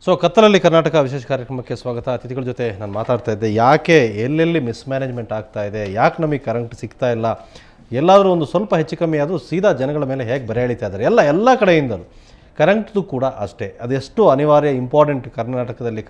So ಕತ್ತಲಲ್ಲಿ ಕರ್ನಾಟಕ ವಿಶೇಷ ಕಾರ್ಯಕ್ರಮಕ್ಕೆ ಸ್ವಾಗತ. ಅತಿಥಿಗಳ ಜೊತೆ ನಾನು ಮಾತಾಡ್ತಾ ಇದ್ದೆ, ಯಾಕೆ ಎಲ್ಲೆಲ್ಲಿ ಮಿಸ್ಮ್ಯಾನೇಜ್ಮೆಂಟ್ ಆಗ್ತಾ ಇದೆ, ಯಾಕೆ ನಮಗೆ ಕರೆಂಟ್ ಸಿಗ್ತಾ ಇಲ್ಲ, ಎಲ್ಲಾದರೂ ಒಂದು ಸ್ವಲ್ಪ ಹೆಚ್ಚು ಕಮ್ಮಿ ಆದರೂ ಸೀದಾ ಜನಗಳ ಮೇಲೆ ಹೇಗೆ ಬರೆ ಎಳಿತಾ ಇದ್ದಾರೆ. ಎಲ್ಲ ಕಡೆಯಿಂದಲೂ ಕರೆಂಟ್ದು ಕೂಡ ಅಷ್ಟೇ, ಅದೆಷ್ಟು ಅನಿವಾರ್ಯ ಇಂಪಾರ್ಟೆಂಟ್ ಕರ್ನಾಟಕದಲ್ಲಿ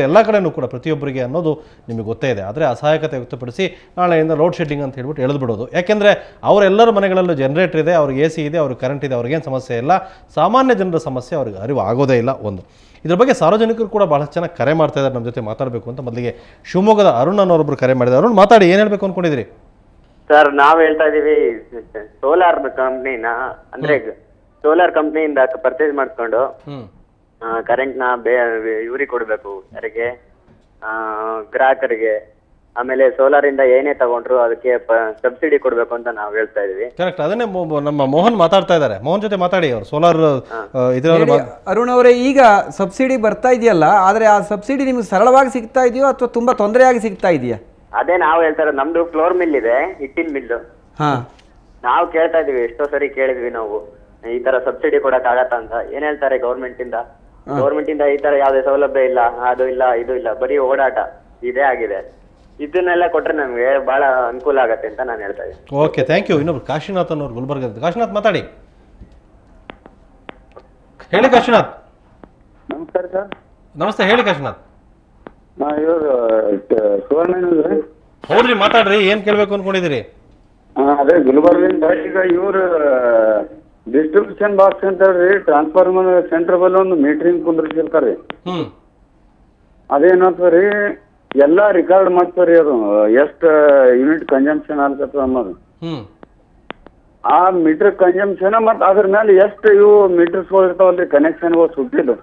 ಎಲ್ಲ ಕಡೆಯೂ ಕೂಡ ಪ್ರತಿಯೊಬ್ಬರಿಗೆ ಅನ್ನೋದು ನಿಮಗೆ ಗೊತ್ತೇ ಇದೆ. ಆದರೆ ಅಸಹಾಯಕತೆ ವ್ಯಕ್ತಪಡಿಸಿ ನಾಳೆಯಿಂದ ಲೋಡ್ ಶೆಡ್ಡಿಂಗ್ ಅಂತ ಹೇಳ್ಬಿಟ್ಟು ಎಳೆದುಬಿಡೋದು. ಯಾಕೆಂದರೆ ಅವರೆಲ್ಲರ ಮನೆಗಳಲ್ಲೂ ಜನರೇಟರ್ ಇದೆ, ಅವ್ರಿಗೆ AC ಇದೆ, ಅವ್ರಿಗೆ ಕರೆಂಟ್ ಇದೆ, ಅವ್ರಿಗೇನು ಸಮಸ್ಯೆ ಇಲ್ಲ. ಸಾಮಾನ್ಯ ಜನರ ಸಮಸ್ಯೆ ಅವ್ರಿಗೆ ಅರಿವು ಆಗೋದೇ ಇಲ್ಲ. ಒಂದು ಇದ್ರ ಬಗ್ಗೆ ಸಾರ್ವಜನಿಕರು ಕೂಡ ಭಾಳಷ್ಟು ಚೆನ್ನಾಗಿ ಕರೆ ಮಾಡ್ತಾ ಇದ್ದಾರೆ ನಮ್ಮ ಜೊತೆ ಮಾತಾಡಬೇಕು ಅಂತ. ಮೊದಲಿಗೆ ಶಿವಮೊಗ್ಗದ ಅರುಣ್ ಅನ್ನೋರೊಬ್ಬರು ಕರೆ ಮಾಡಿದ್ದಾರೆ. ಅರುಣ್ ಮಾತಾಡಿ, ಏನು ಹೇಳಬೇಕು ಅಂದ್ಕೊಂಡಿದ್ದೀರಿ? ಸರ್, ನಾವು ಹೇಳ್ತಾ ಇದೀವಿ ಸೋಲಾರ್ ಕಂಪ್ನಿನ, ಅಂದ್ರೆ ಸೋಲಾರ್ ಕಂಪ್ನಿಯಿಂದ ಪರ್ಚೇಸ್ ಮಾಡಿಸ್ಕೊಂಡು ಕರೆಂಟ್ ನ ಇವ್ರಿಗೆ ಕೊಡ್ಬೇಕು, ಯಾರಿಗೆ, ಗ್ರಾಹಕರಿಗೆ. ಆಮೇಲೆ ಸೋಲಾರ್ ಇಂದ ಏನೇ ತಗೊಂಡ್ರು ಅದಕ್ಕೆ ಸಬ್ಸಿಡಿ ಕೊಡ್ಬೇಕು ಅಂತ ನಾವು ಹೇಳ್ತಾ ಇದೀವಿ. ಕರೆಕ್ಟ್, ಅದನ್ನೇ ನಮ್ಮ ಮೋಹನ್ ಮಾತಾಡ್ತಾ ಇದ್ದಾರೆ. ಮೋಹನ್ ಜೊತೆ ಮಾತಾಡಿ. ಅವರು ಸೋಲಾರ್ ಅರುಣ್ ಅವರೇ, ಈಗ ಸಬ್ಸಿಡಿ ಬರ್ತಾ ಇದೆಯಲ್ಲ, ಆದ್ರೆ ಆ ಸಬ್ಸಿಡಿ ನಿಮ್ಗೆ ಸರಳವಾಗಿ ಸಿಗ್ತಾ ಇದೆಯೋ ಅಥವಾ ತುಂಬಾ ತೊಂದರೆಯಾಗಿ ಸಿಗ್ತಾ ಇದೆಯಾ? ಅದೇ ನಾವು ಹೇಳ್ತಾ ಇರೋದು. ನಮ್ದು ಫ್ಲೋರ್ ಮಿಲ್ ಇದೆ, ಹಿಟ್ಟಿನ ಮಿಲ್ಲು. ನಾವು ಕೇಳ್ತಾ ಇದೀವಿ, ಎಷ್ಟೋ ಸರಿ ಕೇಳಿದ್ವಿ ನಾವು, ಈ ತರ ಸಬ್ಸಿಡಿ ಕೊಡಕ್ ಆಗತ್ತಾ ಅಂತ. ಏನ್ ಹೇಳ್ತಾರೆ ಗೌರ್ಮೆಂಟ್ ಇಂದ ಈ ತರ ಯಾವ್ದೇ ಸೌಲಭ್ಯ ಇಲ್ಲ, ಅದು ಇಲ್ಲ, ಇದು ಇಲ್ಲ, ಬರೀ ಓಡಾಟ ಇದೇ ಆಗಿದೆ. ಇದನ್ನೆಲ್ಲ ಕೊಟ್ರೆ ನಮ್ಗೆ ಬಹಳ ಅನುಕೂಲ ಆಗತ್ತೆ ಅಂತ ನಾನು ಹೇಳ್ತಾ ಇದ್ದೀನಿ. Okay, thank you. ಇನ್ನೊಬ್ರು ಕಾಶಿನಾಥ್ ಅನ್ನೋರು ಗುಲ್ಬರ್ಗ. ಕಾಶಿನಾಥ್ ಮಾತಾಡಿ. ಹೇಳಿ ಕಾಶಿನಾಥ್. ನಮಸ್ಕಾರ ಸರ್. ನಮಸ್ತೆ, ಹೇಳಿ ಕಾಶಿನಾಥ್. ಇವರು ಸುವರ್ಣ ಹೌದ್ರಿ, ಮಾತಾಡ್ರಿ. ಏನ್ ಕೇಳ್ಬೇಕು ಅನ್ಕೊಂಡಿದ್ದೀರಿ? ಅದೇ ಗುಲ್ಬರ್ಗದಿಂದ ಈಗ ಇವ್ರು ಡಿಸ್ಟ್ರಿಬ್ಯೂಷನ್ ಬಾಕ್ಸ್ ಅಂತ ಹೇಳ್ರಿ, ಟ್ರಾನ್ಸ್ಫಾರ್ಮರ್ ಸೆಂಟರ್ ಬಲ್ಲಿ ಒಂದು ಮೀಟರಿಂಗ್ ಕುಂದ್ರಿಸಿರ್ತಾರ್ರಿ. ಅದೇನಂತರಿ ಎಲ್ಲಾ ರೆಕಾರ್ಡ್ ಮಾಡ್ತಾರ್ರಿ, ಅದು ಎಷ್ಟ್ ಯೂನಿಟ್ ಕನ್ಸಂಪ್ಷನ್ ಆಗ್ತದ ಅನ್ನೋದು. ಆ ಮೀಟರ್ ಕನ್ಸಂಪ್ಷನ್ ಮತ್ ಅದ್ರ ಮೇಲೆ ಎಷ್ಟು ಇವು ಮೀಟರ್ಸ್ ಇರ್ತಾವಲ್ರಿ, ಕನೆಕ್ಷನ್ಗಳು ಸುಟ್ಟಿದ್ದು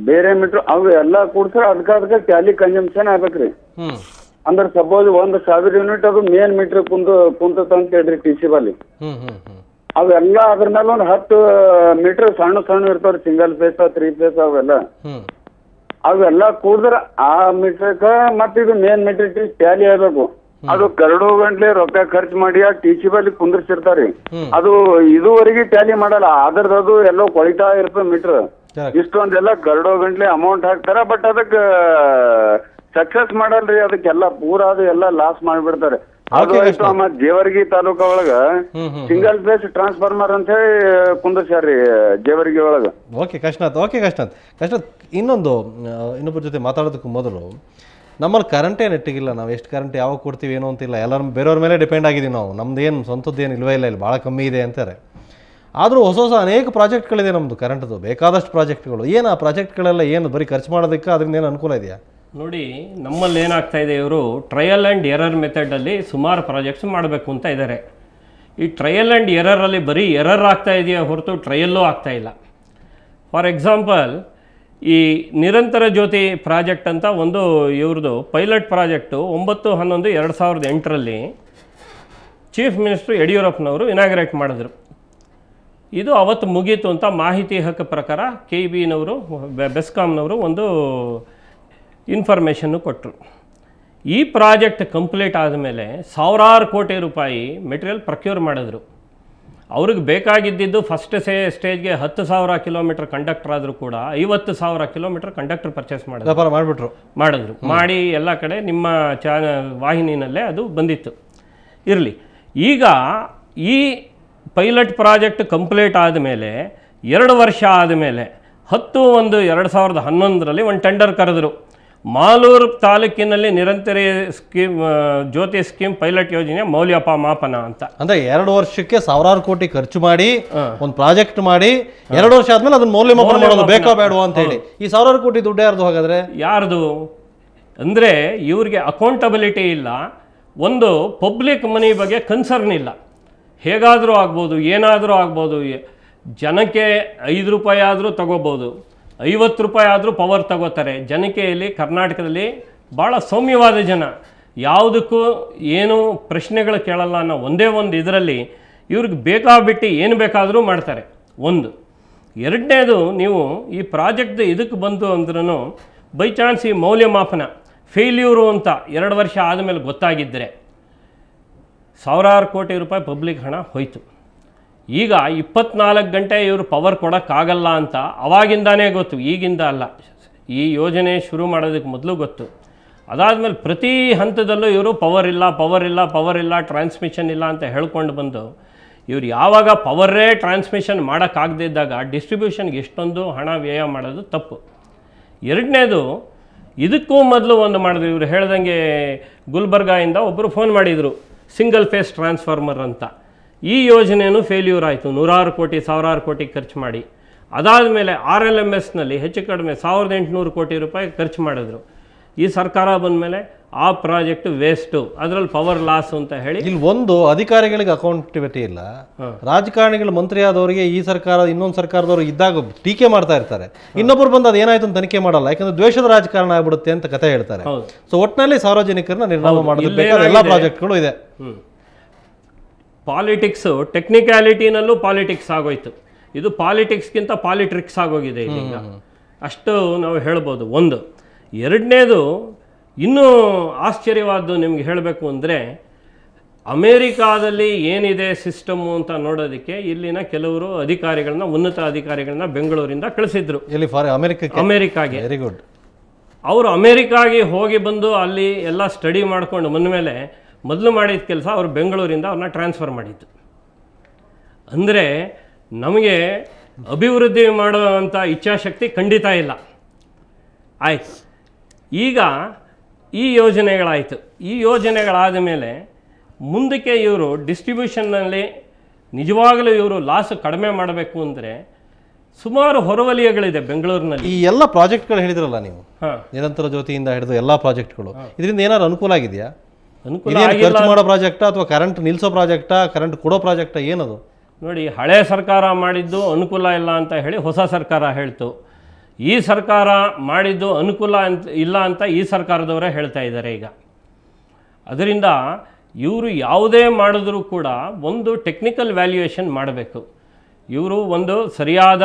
ಬೇರೆ ಮೀಟರ್ ಅವು ಎಲ್ಲಾ ಕೂಡ್ಸ್ರ ಅದಕ್ಕೆ ಟ್ಯಾಲಿ ಕನ್ಸಂಪ್ಷನ್ ಆಗ್ಬೇಕ್ರಿ. ಅಂದ್ರೆ ಸಪೋಸ್ 1,000 ಯೂನಿಟ್ ಅದು ಮೇನ್ ಮೀಟರ್ ಕುಂತ ಅಂತ ಹೇಳ್ರಿ TC ಬಲ್ಲಿ. ಅವೆಲ್ಲ ಅದ್ರ ಮೇಲೆ ಒಂದು 10 ಮೀಟರ್ ಸಣ್ಣ ಇರ್ತಾವ್ರಿ, ಸಿಂಗಲ್ ಫೇಸ್ 3 ಫೇಸ್ ಅವೆಲ್ಲ ಕೂಡಿದ್ರ ಆ ಮೀಟರ್ಕ ಮತ್ತ ಇದು ಮೇನ್ ಮೀಟರ್ ಟ್ಯಾಲಿ ಆಗ್ಬೇಕು. ಅದು 2 ಗಂಟೆ ರೊಕ್ಕ ಖರ್ಚು ಮಾಡಿ ಆ TC ಬಲ್ಲಿ ಕುಂದ್ರಿಸಿರ್ತಾರಿ. ಅದು ಇದುವರೆಗೆ ಟ್ಯಾಲಿ ಮಾಡಲ್ಲ, ಅದ್ರದ್ದು ಎಲ್ಲೋ ಕೊಳಿತಾ ಇರ್ತದ ಮೀಟರ್. ಇಷ್ಟೊಂದೆಲ್ಲ 2 ಗಂಟೆ ಅಮೌಂಟ್ ಹಾಕ್ತಾರ, ಬಟ್ ಅದಕ್ಕೆ ಸಕ್ಸಸ್ ಮಾಡಲ್ರಿ. ಅದಕ್ಕೆಲ್ಲ ಪೂರಾ ಅದು ಎಲ್ಲ ಲಾಸ್ ಮಾಡಿಬಿಡ್ತಾರೆ. ಅದು ಆಯ್ತು. ಮತ್ ಜೇವರ್ಗಿ ತಾಲೂಕ ಒಳಗ ಸಿಂಗಲ್ ಫೇಸ್ ಟ್ರಾನ್ಸ್ಫಾರ್ಮರ್ ಅಂತ ಹೇಳಿ ಕುಂದ್ರಸ್ಯಾರ್ರಿ ಜೇವರ್ಗಿ ಒಳಗ. ಓಕೆ ಕಾಶಿನಾಥ್. ಇನ್ನೊಬ್ಬರ ಜೊತೆ ಮಾತಾಡೋದಕ್ಕೂ ಮೊದಲು, ನಮ್ಮಲ್ಲಿ ಕರೆಂಟೇ ನೆಟ್ಟಿಗಿಲ್ಲ. ನಾವು ಎಷ್ಟು ಕರೆಂಟ್ ಯಾವಾಗ ಕೊಡ್ತೀವಿ ಏನೋ ಅಂತಿಲ್ಲ. ಎಲ್ಲರೂ ಬೇರೆಯವ್ರ ಮೇಲೆ ಡಿಪೆಂಡ್ ಆಗಿದ್ದೀವಿ ನಾವು. ನಮ್ದು ಏನು ಸ್ವಂತದ್ದು ಏನು ಇಲ್ವೇ ಇಲ್ಲ, ಇಲ್ಲಿ ಭಾಳ ಕಮ್ಮಿ ಇದೆ ಅಂತಾರೆ. ಆದರೂ ಹೊಸ ಅನೇಕ ಪ್ರಾಜೆಕ್ಟ್ಗಳಿದೆ ನಮ್ಮದು ಕರೆಂಟ್ದು, ಬೇಕಾದಷ್ಟು ಪ್ರಾಜೆಕ್ಟ್ಗಳು. ಏನು ಆ ಪ್ರಾಜೆಕ್ಟ್ಗಳೆಲ್ಲ ಏನು ಬರೀ ಖರ್ಚು ಮಾಡೋದಕ್ಕೆ ಅದರಿಂದ ಏನು ಅನುಕೂಲ ಇದೆಯಾ? ನೋಡಿ, ನಮ್ಮಲ್ಲಿ ಏನಾಗ್ತಾ ಇದೆ, ಇವರು ಟ್ರಯಲ್ ಆ್ಯಂಡ್ ಎರರ್ ಮೆಥಡಲ್ಲಿ ಸುಮಾರು ಪ್ರಾಜೆಕ್ಟ್ಸ್ ಮಾಡಬೇಕು ಅಂತ ಇದ್ದಾರೆ. ಈ ಟ್ರಯಲ್ ಆ್ಯಂಡ್ ಎರರಲ್ಲಿ ಬರೀ ಎರರ್ ಆಗ್ತಾ ಇದೆಯಾ ಹೊರತು ಟ್ರಯಲ್ಲೂ ಆಗ್ತಾ ಇಲ್ಲ. ಫಾರ್ ಎಕ್ಸಾಂಪಲ್, ಈ ನಿರಂತರ ಜ್ಯೋತಿ ಪ್ರಾಜೆಕ್ಟ್ ಅಂತ ಒಂದು ಇವ್ರದ್ದು ಪೈಲಟ್ ಪ್ರಾಜೆಕ್ಟು 9/11/2008 ಚೀಫ್ ಮಿನಿಸ್ಟರ್ ಯಡಿಯೂರಪ್ಪನವರು ಇನಾಗ್ರೇಟ್ ಮಾಡಿದ್ರು. ಇದು ಅವತ್ತು ಮುಗೀತು ಅಂತ ಮಾಹಿತಿ ಹಕ್ಕು ಪ್ರಕಾರ KEBನವರು, ಬೆಸ್ಕಾಮ್ನವರು ಒಂದು ಇನ್ಫಾರ್ಮೇಷನ್ನು ಕೊಟ್ಟರು. ಈ ಪ್ರಾಜೆಕ್ಟ್ ಕಂಪ್ಲೀಟ್ ಆದಮೇಲೆ 1000 ಕೋಟಿ ರೂಪಾಯಿ ಮೆಟೀರಿಯಲ್ ಪ್ರೊಕ್ಯೂರ್ ಮಾಡಿದ್ರು. ಅವ್ರಿಗೆ ಬೇಕಾಗಿದ್ದು ಫಸ್ಟ್ ಸ್ಟೇಜ್ಗೆ 10,000 ಕಿಲೋಮೀಟರ್ ಕಂಡಕ್ಟರ್ ಆದರೂ ಕೂಡ 50,000 ಕಿಲೋಮೀಟರ್ ಕಂಡಕ್ಟರ್ ಪರ್ಚೇಸ್ ಮಾಡಿದ್ರು. ಮಾಡಿ ಎಲ್ಲ ಕಡೆ ನಿಮ್ಮ ವಾಹಿನಿನಲ್ಲೇ ಅದು ಬಂದಿತ್ತು. ಇರಲಿ, ಈಗ ಈ ಪೈಲಟ್ ಪ್ರಾಜೆಕ್ಟ್ ಕಂಪ್ಲೀಟ್ ಆದಮೇಲೆ 2 ವರ್ಷ ಆದಮೇಲೆ 10/1/2011 ಒಂದು ಟೆಂಡರ್ ಕರೆದ್ರು. ಮಾಲೂರು ತಾಲೂಕಿನಲ್ಲಿ ನಿರಂತರ ಜ್ಯೋತಿ ಸ್ಕೀಮ್ ಪೈಲಟ್ ಯೋಜನೆ ಮೌಲ್ಯಮಾಪನ ಅಂತ. ಅಂದ್ರೆ 2 ವರ್ಷಕ್ಕೆ 1000 ಕೋಟಿ ಖರ್ಚು ಮಾಡಿ ಒಂದು ಪ್ರಾಜೆಕ್ಟ್ ಮಾಡಿ 2 ವರ್ಷ ಆದ್ಮೇಲೆ ಅದನ್ನ ಮೌಲ್ಯಮಾಪನ ಮಾಡೋದು ಬೇಕಾ ಬೇಡವಾ ಅಂತ ಹೇಳಿ. ಈ 1000 ಕೋಟಿ ದುಡ್ಡು ಯಾರ್ದು ಹಾಗಾದ್ರೆ? ಯಾರ್ದು ಅಂದ್ರೆ ಇವ್ರಿಗೆ ಅಕೌಂಟಬಿಲಿಟಿ ಇಲ್ಲ. ಒಂದು ಪಬ್ಲಿಕ್ ಮನಿ ಬಗ್ಗೆ ಕನ್ಸರ್ನ್ ಇಲ್ಲ. ಹೇಗಾದರೂ ಆಗ್ಬೋದು, ಏನಾದರೂ ಆಗ್ಬೋದು. ಜನಕ್ಕೆ 5 ರೂಪಾಯಿ ಆದರೂ ತಗೋಬೋದು, 50 ರೂಪಾಯಿ ಆದರೂ ಪವರ್ ತಗೋತಾರೆ. ಜನತೆಯಲ್ಲಿ ಕರ್ನಾಟಕದಲ್ಲಿ ಭಾಳ ಸೌಮ್ಯವಾದ ಜನ, ಯಾವುದಕ್ಕೂ ಏನು ಪ್ರಶ್ನೆಗಳು ಕೇಳಲ್ಲ ಅನ್ನೋ ಒಂದೇ ಒಂದು ಇದರಲ್ಲಿ ಇವ್ರಿಗೆ ಬೇಕಾಬಿಟ್ಟು ಏನು ಬೇಕಾದರೂ ಮಾಡ್ತಾರೆ. ಒಂದು. ಎರಡನೇದು, ನೀವು ಈ ಪ್ರಾಜೆಕ್ಟ್ ಇದಕ್ಕೆ ಬಂತು ಅಂದ್ರೂ ಬೈ ಚಾನ್ಸ್ ಈ ಮೌಲ್ಯಮಾಪನ ಫೇಲ್ಯೂರು ಅಂತ 2 ವರ್ಷ ಆದಮೇಲೆ ಗೊತ್ತಾಗಿದ್ದರೆ 1000 ಕೋಟಿ ರೂಪಾಯಿ ಪಬ್ಲಿಕ್ ಹಣ ಹೋಯಿತು. ಈಗ 24 ಗಂಟೆ ಇವರು ಪವರ್ ಕೊಡೋಕ್ಕಾಗಲ್ಲ ಅಂತ ಅವಾಗಿಂದಾನೇ ಗೊತ್ತು, ಈಗಿಂದ ಅಲ್ಲ. ಈ ಯೋಜನೆ ಶುರು ಮಾಡೋದಕ್ಕೆ ಮೊದಲು ಗೊತ್ತು. ಅದಾದಮೇಲೆ ಪ್ರತಿ ಹಂತದಲ್ಲೂ ಇವರು ಪವರ್ ಇಲ್ಲ, ಟ್ರಾನ್ಸ್ಮಿಷನ್ ಇಲ್ಲ ಅಂತ ಹೇಳ್ಕೊಂಡು ಬಂದು ಇವರು ಯಾವಾಗ ಪವರೇ ಟ್ರಾನ್ಸ್ಮಿಷನ್ ಮಾಡೋಕ್ಕಾಗದೇ ಇದ್ದಾಗ ಡಿಸ್ಟ್ರಿಬ್ಯೂಷನ್ಗೆ ಎಷ್ಟೊಂದು ಹಣ ವ್ಯಯ ಮಾಡೋದು ತಪ್ಪು. ಎರಡನೇದು, ಇದಕ್ಕೂ ಮೊದಲು ಒಂದು ಮಾಡಿದ್ರು. ಇವರು ಹೇಳ್ದಂಗೆ ಗುಲ್ಬರ್ಗಾಯಿಂದ ಒಬ್ಬರು ಫೋನ್ ಮಾಡಿದರು, ಸಿಂಗಲ್ ಫೇಸ್ ಟ್ರಾನ್ಸ್ಫಾರ್ಮರ್ ಅಂತ. ಈ ಯೋಜನೆಯೂ ಫೇಲ್ಯೂರ್ ಆಯಿತು, 100 ಕೋಟಿ 1000 ಕೋಟಿ ಖರ್ಚು ಮಾಡಿ. ಅದಾದಮೇಲೆ RLMSನಲ್ಲಿ ಹೆಚ್ಚು ಕಡಿಮೆ 1800 ಕೋಟಿ ರೂಪಾಯಿ ಖರ್ಚು ಮಾಡಿದ್ರು. ಈ ಸರ್ಕಾರ ಬಂದ ಮೇಲೆ ಆ ಪ್ರಾಜೆಕ್ಟ್ ವೇಸ್ಟು, ಅದರಲ್ಲಿ ಪವರ್ ಲಾಸ್ ಅಂತ ಹೇಳಿ. ಇಲ್ಲಿ ಒಂದು ಅಧಿಕಾರಿಗಳಿಗೆ ಅಕೌಂಟಬಿಲಿಟಿ ಇಲ್ಲ, ರಾಜಕಾರಣಿಗಳು ಮಂತ್ರಿ ಆದವರಿಗೆ ಈ ಸರ್ಕಾರ ಇನ್ನೊಂದು ಸರ್ಕಾರದವರು ಇದ್ದಾಗ ಟೀಕೆ ಮಾಡ್ತಾ ಇರ್ತಾರೆ, ಇನ್ನೊಬ್ಬರು ಬಂದು ಅದು ಏನಾಯ್ತು ಅಂತ ತನಿಖೆ ಮಾಡಲ್ಲ, ಯಾಕಂದ್ರೆ ದ್ವೇಷದ ರಾಜಕಾರಣ ಆಗ್ಬಿಡುತ್ತೆ ಅಂತ ಕತೆ ಹೇಳ್ತಾರೆ. ಸೊ ಒಟ್ಟಿನಲ್ಲಿ ಸಾರ್ವಜನಿಕರನ್ನ ನಿರ್ನಾಮ ಮಾಡೋದಕ್ಕೆ ಎಲ್ಲ ಪ್ರಾಜೆಕ್ಟ್ಗಳು ಇದೆ. ಪಾಲಿಟಿಕ್ಸು ಟೆಕ್ನಿಕ್ಯಾಲಿಟಿನಲ್ಲೂ ಪಾಲಿಟಿಕ್ಸ್ ಆಗೋಯ್ತು. ಇದು ಪಾಲಿಟಿಕ್ಸ್ಗಿಂತ ಪಾಲಿಟ್ರಿಕ್ಸ್ ಆಗೋಗಿದೆ ಈಗ, ಅಷ್ಟು ನಾವು ಹೇಳ್ಬೋದು. ಒಂದು. ಎರಡನೇದು, ಇನ್ನೂ ಆಶ್ಚರ್ಯವಾದ್ದು ನಿಮ್ಗೆ ಹೇಳಬೇಕು ಅಂದರೆ, ಅಮೇರಿಕಾದಲ್ಲಿ ಏನಿದೆ ಸಿಸ್ಟಮು ಅಂತ ನೋಡೋದಕ್ಕೆ ಇಲ್ಲಿನ ಕೆಲವರು ಅಧಿಕಾರಿಗಳನ್ನ, ಉನ್ನತ ಅಧಿಕಾರಿಗಳನ್ನ ಬೆಂಗಳೂರಿಂದ ಕಳಿಸಿದ್ರು ಅಮೇರಿಕಾಗೆ. Very good. ಅವರು ಅಮೇರಿಕಾಗೆ ಹೋಗಿ ಬಂದು ಅಲ್ಲಿ ಎಲ್ಲ ಸ್ಟಡಿ ಮಾಡ್ಕೊಂಡು ಬಂದ ಮೇಲೆ ಮೊದಲು ಮಾಡಿದ ಕೆಲಸ ಅವರು ಬೆಂಗಳೂರಿಂದ ಅವ್ರನ್ನ ಟ್ರಾನ್ಸ್ಫರ್ ಮಾಡಿದ್ದು. ಅಂದರೆ ನಮಗೆ ಅಭಿವೃದ್ಧಿ ಮಾಡುವಂಥ ಇಚ್ಛಾಶಕ್ತಿ ಖಂಡಿತ ಇಲ್ಲ. ಆಯಿತು, ಈಗ ಈ ಯೋಜನೆಗಳಾಯಿತು. ಈ ಯೋಜನೆಗಳಾದ ಮೇಲೆ ಮುಂದಕ್ಕೆ ಇವರು ಡಿಸ್ಟ್ರಿಬ್ಯೂಷನ್ನಲ್ಲಿ ನಿಜವಾಗಲೂ ಇವರು ಲಾಸ್ ಕಡಿಮೆ ಮಾಡಬೇಕು ಅಂದರೆ ಸುಮಾರು ಹೊರವಲಯಗಳಿದೆ ಬೆಂಗಳೂರಿನಲ್ಲಿ. ಈ ಎಲ್ಲ ಪ್ರಾಜೆಕ್ಟ್ಗಳು ಹೇಳಿದ್ರಲ್ಲ ನೀವು, ನಿರಂತರ ಜ್ಯೋತಿಯಿಂದ ಹಿಡಿದು ಎಲ್ಲ ಪ್ರಾಜೆಕ್ಟ್ಗಳು, ಇದರಿಂದ ಏನಾದ್ರು ಅನುಕೂಲ ಆಗಿದೆಯಾ? ಅನುಕೂಲ ಖರ್ಚು ಮಾಡೋ ಪ್ರಾಜೆಕ್ಟಾ ಅಥವಾ ಕರೆಂಟ್ ನಿಲ್ಲಿಸೋ ಪ್ರಾಜೆಕ್ಟಾ, ಕರೆಂಟ್ ಕೊಡೋ ಪ್ರಾಜೆಕ್ಟಾ, ಏನದು? ನೋಡಿ, ಹಳೆ ಸರ್ಕಾರ ಮಾಡಿದ್ದು ಅನುಕೂಲ ಇಲ್ಲ ಅಂತ ಹೇಳಿ ಹೊಸ ಸರ್ಕಾರ ಹೇಳ್ತು. ಈ ಸರ್ಕಾರ ಮಾಡಿದ್ದು ಅನುಕೂಲ ಇಲ್ಲ ಅಂತ ಈ ಸರ್ಕಾರದವರೇ ಹೇಳ್ತಾ ಇದ್ದಾರೆ ಈಗ. ಅದರಿಂದ ಇವರು ಯಾವುದೇ ಮಾಡಿದ್ರೂ ಕೂಡ ಒಂದು ಟೆಕ್ನಿಕಲ್ ವ್ಯಾಲ್ಯೂಯೇಷನ್ ಮಾಡಬೇಕು. ಇವರು ಒಂದು ಸರಿಯಾದ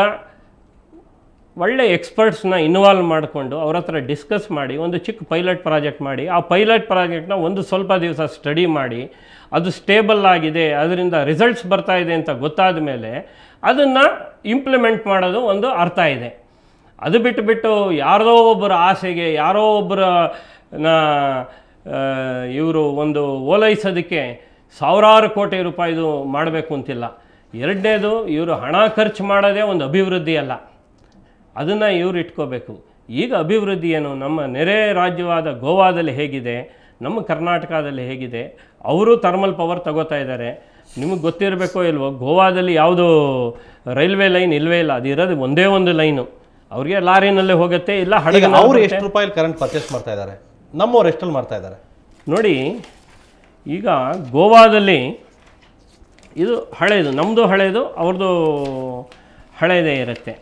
ಒಳ್ಳೆ ಎಕ್ಸ್ಪರ್ಟ್ಸ್ನ ಇನ್ವಾಲ್ವ್ ಮಾಡಿಕೊಂಡು ಅವ್ರ ಹತ್ರ ಡಿಸ್ಕಸ್ ಮಾಡಿ ಒಂದು ಚಿಕ್ಕ ಪೈಲಟ್ ಪ್ರಾಜೆಕ್ಟ್ ಮಾಡಿ, ಆ ಪೈಲಟ್ ಪ್ರಾಜೆಕ್ಟ್ನ ಒಂದು ಸ್ವಲ್ಪ ದಿವಸ ಸ್ಟಡಿ ಮಾಡಿ ಅದು ಸ್ಟೇಬಲ್ ಆಗಿದೆ, ಅದರಿಂದ ರಿಸಲ್ಟ್ಸ್ ಬರ್ತಾ ಇದೆ ಅಂತ ಗೊತ್ತಾದ ಮೇಲೆ ಅದನ್ನು ಇಂಪ್ಲಿಮೆಂಟ್ ಮಾಡೋದು ಒಂದು ಅರ್ಥ ಇದೆ. ಅದು ಬಿಟ್ಟು ಯಾರೋ ಒಬ್ಬರ ಆಸೆಗೆ, ಯಾರೋ ಒಬ್ಬರ ಇವರು ಒಂದು ಓಲೈಸೋದಕ್ಕೆ ಸಾವಿರಾರು ಕೋಟಿ ರೂಪಾಯಿದು ಮಾಡಬೇಕು ಅಂತಿಲ್ಲ. ಎರಡನೇದು, ಇವರು ಹಣ ಖರ್ಚು ಮಾಡೋದೇ ಒಂದು ಅಭಿವೃದ್ಧಿ ಅಲ್ಲ, ಅದನ್ನು ಇವರು ಇಟ್ಕೋಬೇಕು. ಈಗ ಅಭಿವೃದ್ಧಿ ಏನು, ನಮ್ಮ ನೆರೆ ರಾಜ್ಯವಾದ ಗೋವಾದಲ್ಲಿ ಹೇಗಿದೆ, ನಮ್ಮ ಕರ್ನಾಟಕದಲ್ಲಿ ಹೇಗಿದೆ, ಅವರು ಥರ್ಮಲ್ ಪವರ್ ತಗೋತಾ ಇದ್ದಾರೆ. ನಿಮಗೆ ಗೊತ್ತಿರಬೇಕೋ ಇಲ್ವೋ, ಗೋವಾದಲ್ಲಿ ಯಾವುದು ರೈಲ್ವೆ ಲೈನ್ ಇಲ್ಲವೇ ಇಲ್ಲ, ಅದು ಇರೋದು ಒಂದೇ ಒಂದು ಲೈನು. ಅವ್ರಿಗೆ ಲಾರಿನಲ್ಲೇ ಹೋಗುತ್ತೆ, ಇಲ್ಲ ಹಡಗ. ಅವರು ಎಷ್ಟು ರೂಪಾಯಿ ಕರೆಂಟ್ ಪರ್ಚೇಸ್ ಮಾಡ್ತಾ ಇದ್ದಾರೆ, ನಮ್ಮವ್ರು ಎಷ್ಟಲ್ಲಿ ಮಾಡ್ತಾ ಇದ್ದಾರೆ ನೋಡಿ. ಈಗ ಗೋವಾದಲ್ಲಿ ಇದು ಹಳೇದು, ನಮ್ಮದು ಹಳೇದು, ಅವ್ರದ್ದು ಹಳೇದೇ ಇರುತ್ತೆ.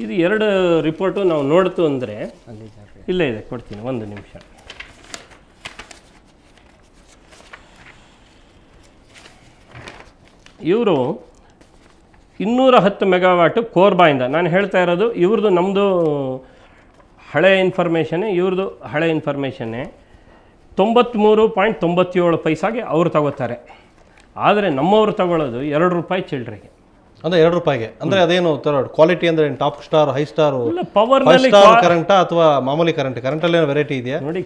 ಇದು ಎರಡು ರಿಪೋರ್ಟು ನಾವು ನೋಡ್ತು ಅಂದರೆ ಇಲ್ಲೇ ಇದೆ, ಕೊಡ್ತೀನಿ ಒಂದು ನಿಮಿಷ. ಇವರು 210 ಮೆಗಾವಾಟು ಕೋರ್ಬಾಯಿಂದ, ನಾನು ಹೇಳ್ತಾ ಇರೋದು ಇವ್ರದ್ದು, ನಮ್ಮದು ಹಳೆ ಇನ್ಫಾರ್ಮೇಷನ್ನೇ, ಇವ್ರದ್ದು ಹಳೆ ಇನ್ಫಾರ್ಮೇಷನ್ನೇ. 93.97 ಪೈಸಾಗೆ ಅವರು ತಗೋತಾರೆ. ಆದರೆ ನಮ್ಮವರು ತಗೊಳ್ಳೋದು 2 ರೂಪಾಯಿ ಚಿಲ್ಲರೆಗೆ. ಅಂದರೆ 2 ರೂಪಾಯಿಗೆ. ಅಂದರೆ ಅದೇನು ಕ್ವಾಲಿಟಿ ಅಂದರೆ ಟಾಪ್ ಸ್ಟಾರ್, ಹೈ ಸ್ಟಾರ್, ಪವರ್ನಲ್ಲಿ ಕರೆಂಟಾ ಅಥವಾ ಮಾಮೂಲಿ ಕರೆಂಟಲ್ಲಿ ಏನೋ ವೆರೈಟಿ ಇದೆಯಾ? ನೋಡಿ,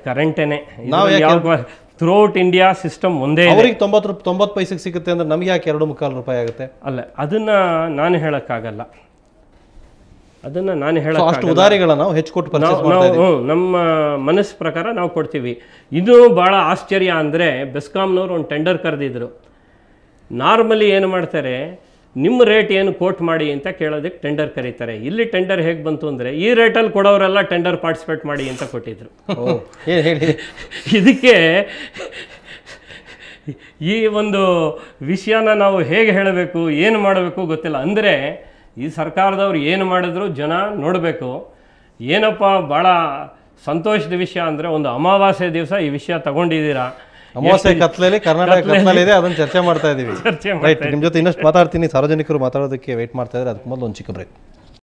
ಕರೆಂಟೇನೆ. ನಾವು ಥ್ರೂಔಟ್ ಇಂಡಿಯಾ ಸಿಸ್ಟಮ್ ಒಂದೇ. ಅವ್ರಿಗೆ 90 ಪೈಸೆಗೆ ಸಿಗುತ್ತೆ ಅಂದರೆ ನಮಗೆ ಯಾಕೆ 2.25 ರೂಪಾಯಿ ಆಗುತ್ತೆ? ಅಲ್ಲ, ಅದನ್ನು ನಾನು ಹೇಳೋಕ್ಕಾಗಲ್ಲ. ಅಷ್ಟು ಉದಾರಿಗಳನ್ನ ನಾವು ಹೆಚ್ಚು ಕೊಟ್ಟು ಪರ್ಚೇಸ್ ಮಾಡ್ತಾ ಇದ್ದೀವಿ. ನಮ್ಮ ಮನಸ್ಸು ಪ್ರಕಾರ ನಾವು ಕೊಡ್ತೀವಿ. ಇದು ಭಾಳ ಆಶ್ಚರ್ಯ ಅಂದರೆ, ಬೆಸ್ಕಾಂನವರು ಒಂದು ಟೆಂಡರ್ ಕರೆದಿದ್ರು. ನಾರ್ಮಲಿ ಏನು ಮಾಡ್ತಾರೆ, ನಿಮ್ಮ ರೇಟ್ ಏನು ಕೋಟ್ ಮಾಡಿ ಅಂತ ಕೇಳೋದಕ್ಕೆ ಟೆಂಡರ್ ಕರೀತಾರೆ. ಇಲ್ಲಿ ಟೆಂಡರ್ ಹೇಗೆ ಬಂತು ಅಂದರೆ, ಈ ರೇಟಲ್ಲಿ ಕೊಡೋರೆಲ್ಲ ಟೆಂಡರ್ ಪಾರ್ಟಿಸಿಪೇಟ್ ಮಾಡಿ ಅಂತ ಕೊಟ್ಟಿದ್ರು. ಇದಕ್ಕೆ ಈ ಒಂದು ವಿಷಯನ ನಾವು ಹೇಗೆ ಹೇಳಬೇಕು, ಏನು ಮಾಡಬೇಕು ಗೊತ್ತಿಲ್ಲ. ಅಂದರೆ ಈ ಸರ್ಕಾರದವ್ರು ಏನು ಮಾಡಿದ್ರು ಜನ ನೋಡಬೇಕು. ಏನಪ್ಪ ಭಾಳ ಸಂತೋಷದ ವಿಷಯ ಅಂದರೆ, ಒಂದು ಅಮಾವಾಸ್ಯೆ ದಿವಸ ಈ ವಿಷಯ ತಗೊಂಡಿದ್ದೀರಾ. ಅಮಾವಾಸ್ಯೆ ಕತ್ಲೆಯಲ್ಲಿ ಕರ್ನಾಟಕ ಕತ್ಲಲ್ಲಿದೆ, ಅದನ್ನು ಚರ್ಚೆ ಮಾಡ್ತಾ ಇದ್ದೀವಿ. ರೈಟ್, ನಿಮ್ಮ ಜೊತೆ ಇನ್ನಷ್ಟು ಮಾತಾಡ್ತೀನಿ. ಸಾರ್ವಜನಿಕರು ಮಾತಾಡೋದಕ್ಕೆ ವೆಯ್ಟ್ ಮಾಡ್ತಾ ಇದ್ದಾರೆ. ಅದಕ್ಕೆ ಮೊದಲು ಒಂದು ಚಿಕ್ಕ ಬ್ರೇಕ್.